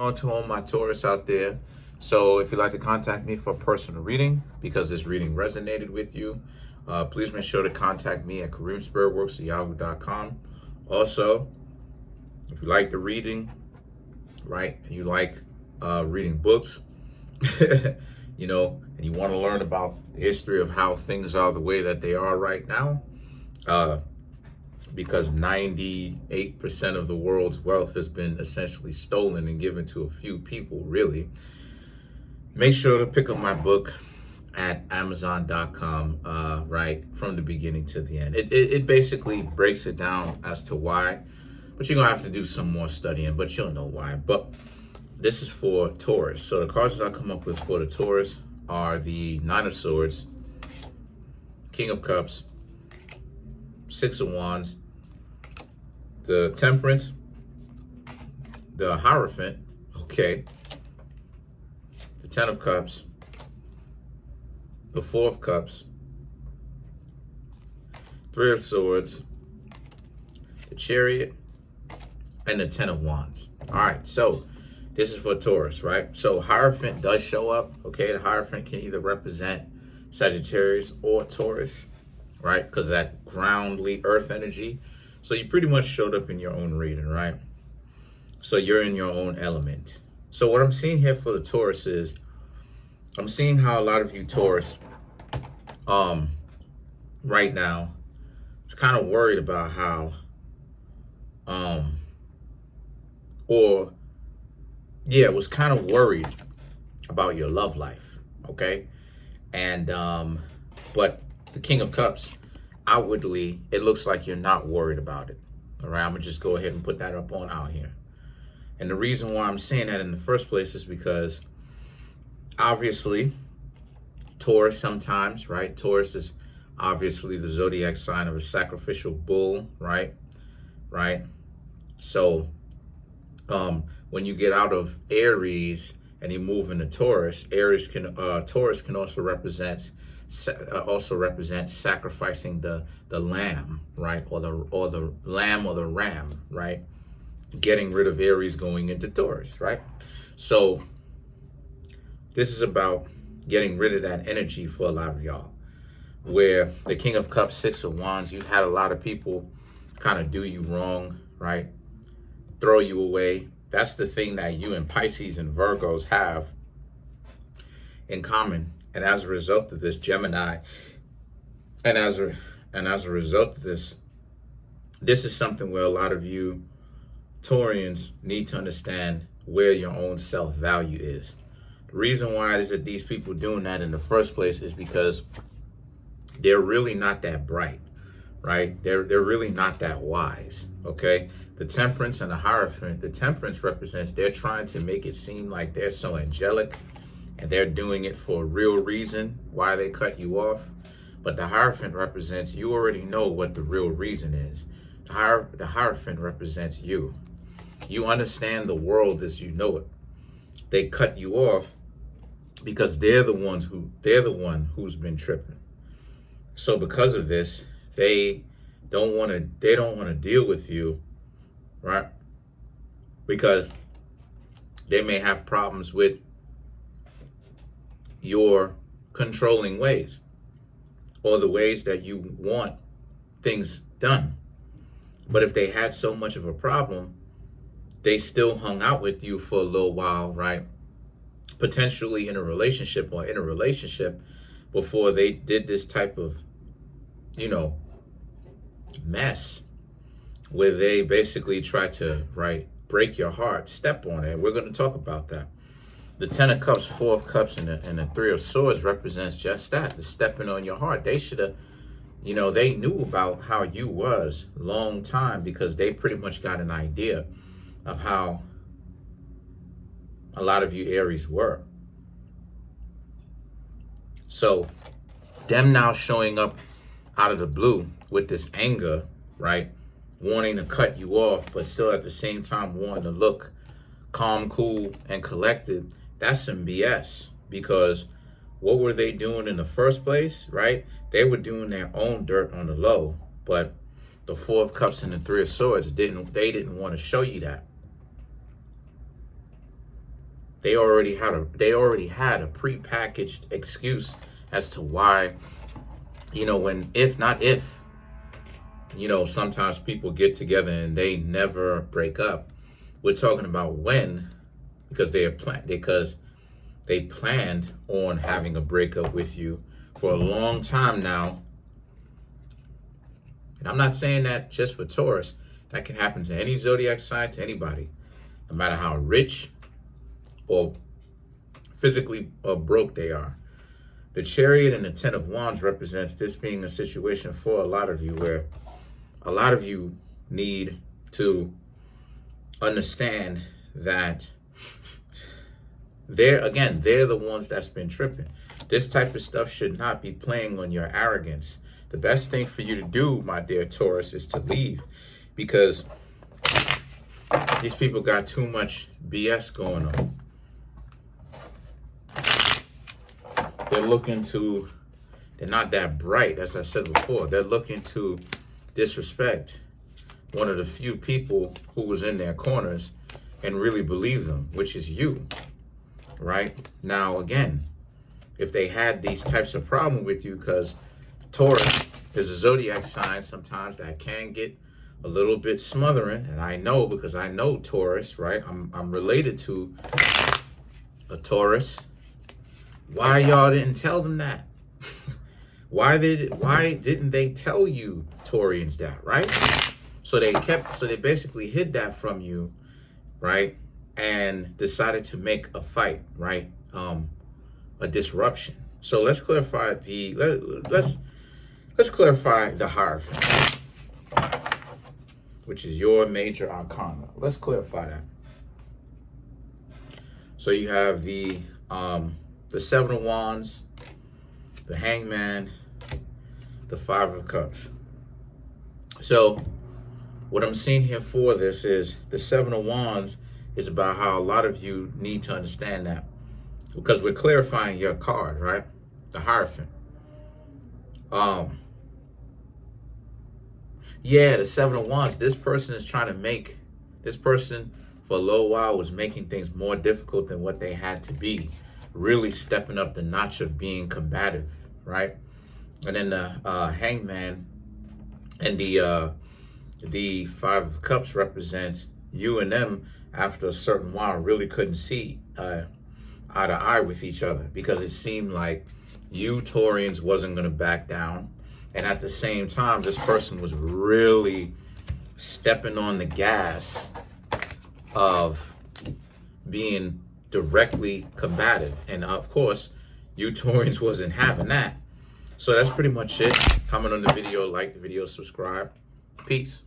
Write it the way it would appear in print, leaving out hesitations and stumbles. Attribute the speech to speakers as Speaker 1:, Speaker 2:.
Speaker 1: on to all my Taurus out there. So if you'd like to contact me for a personal reading, because this reading resonated with you, please make sure to contact me at Kareemspiritworks@yahoo.com. Also, if you like the reading, right, and you like reading books, and you want to learn about the history of how things are the way that they are right now, because 98% of the world's wealth has been essentially stolen and given to a few people, really. Make sure to pick up my book at Amazon.com, right, from the beginning to the end. It basically breaks it down as to why, but you're going to have to do some more studying, but you'll know why. But this is for Taurus. So the cards that I come up with for the Taurus are the Nine of Swords, King of Cups, Six of Wands, the Temperance, the Hierophant, okay, the Ten of Cups, the Four of Cups, Three of Swords, the Chariot, and the Ten of Wands. All right, so this is for Taurus, right? So Hierophant does show up, okay? The Hierophant can either represent Sagittarius or Taurus, right? Because that groundly earth energy. So you pretty much showed up in your own reading, right? So you're in your own element. So what I'm seeing here for the Taurus is, I'm seeing how a lot of you Taurus, right now, is kind of worried about how, was kind of worried about your love life, okay? And, but the King of Cups, outwardly, it looks like you're not worried about it, all right? I'm gonna just go ahead and put that up on out here. And the reason why I'm saying that in the first place is because, obviously, Taurus sometimes, right? Taurus is obviously the zodiac sign of a sacrificial bull, right? Right? So, when you get out of Aries and you move into Taurus, Taurus can also represent sacrificing the lamb, right? Or the lamb or the ram, right? Getting rid of Aries, going into Taurus, right? So this is about getting rid of that energy for a lot of y'all. Where the King of Cups, Six of Wands, you've had a lot of people kind of do you wrong, right? Throw you away. That's the thing that you and Pisces and Virgos have in common. And as a result of this, Gemini, and as a result of this, this is something where a lot of you Taurians need to understand where your own self-value is. The reason why is that these people doing that in the first place is because they're really not that bright, right? They're really not that wise, okay? The Temperance and the Hierophant, the Temperance represents they're trying to make it seem like they're so angelic and they're doing it for a real reason why they cut you off. But the Hierophant represents you already know what the real reason is. The Hierophant represents you. You understand the world as you know it. They cut you off because they're the one who's been tripping. So because of this, they don't want to deal with you, right? Because they may have problems with your controlling ways or the ways that you want things done. But if they had so much of a problem, they still hung out with you for a little while, right? Potentially in a relationship before they did this type of, mess where they basically try to, right, break your heart, step on it. We're going to talk about that. The Ten of Cups, Four of Cups, and the Three of Swords represents just that, the stepping on your heart. They should have, they knew about how you was a long time because they pretty much got an idea of how a lot of you Aries were. So them now showing up out of the blue with this anger, right? Wanting to cut you off, but still at the same time wanting to look calm, cool, and collected. That's some BS, because what were they doing in the first place, right? They were doing their own dirt on the low, but the Four of Cups and the Three of Swords didn't want to show you that. They already had a prepackaged excuse as to why, you know, sometimes people get together and they never break up. We're talking about when, because they planned on having a breakup with you for a long time now. And I'm not saying that just for Taurus. That can happen to any zodiac sign, to anybody, no matter how rich or physically or broke they are. The Chariot and the Ten of Wands represents this being a situation for a lot of you where a lot of you need to understand that they're the ones that's been tripping. This type of stuff should not be playing on your arrogance. The best thing for you to do, my dear Taurus, is to leave, because these people got too much BS going on. They're not that bright, as I said before. They're looking to disrespect one of the few people who was in their corners and really believe them, which is you, right? Now, again, if they had these types of problems with you, because Taurus is a zodiac sign sometimes that can get a little bit smothering, and I know because I know Taurus, right? I'm related to a Taurus. Why y'all didn't tell them that? Why didn't they tell you Taurians that, right? So they basically hid that from you, right? And decided to make a fight, right? A disruption. So let's clarify let's clarify the Hierophant, which is your major arcana. Let's clarify that. So you have the Seven of Wands, the Hangman, the Five of Cups. So what I'm seeing here for this is the Seven of Wands is about how a lot of you need to understand that, because we're clarifying your card, right? The Hierophant. Yeah, the Seven of Wands, this person for a little while was making things more difficult than what they had to be, really stepping up the notch of being combative, right? And then the Hangman and the Five of Cups represents you and them after a certain while really couldn't see eye to eye with each other, because it seemed like you Taurians wasn't going to back down. And at the same time, this person was really stepping on the gas of being directly combative. And of course, you Taurians wasn't having that. So that's pretty much it. Comment on the video, like the video, subscribe. Peace.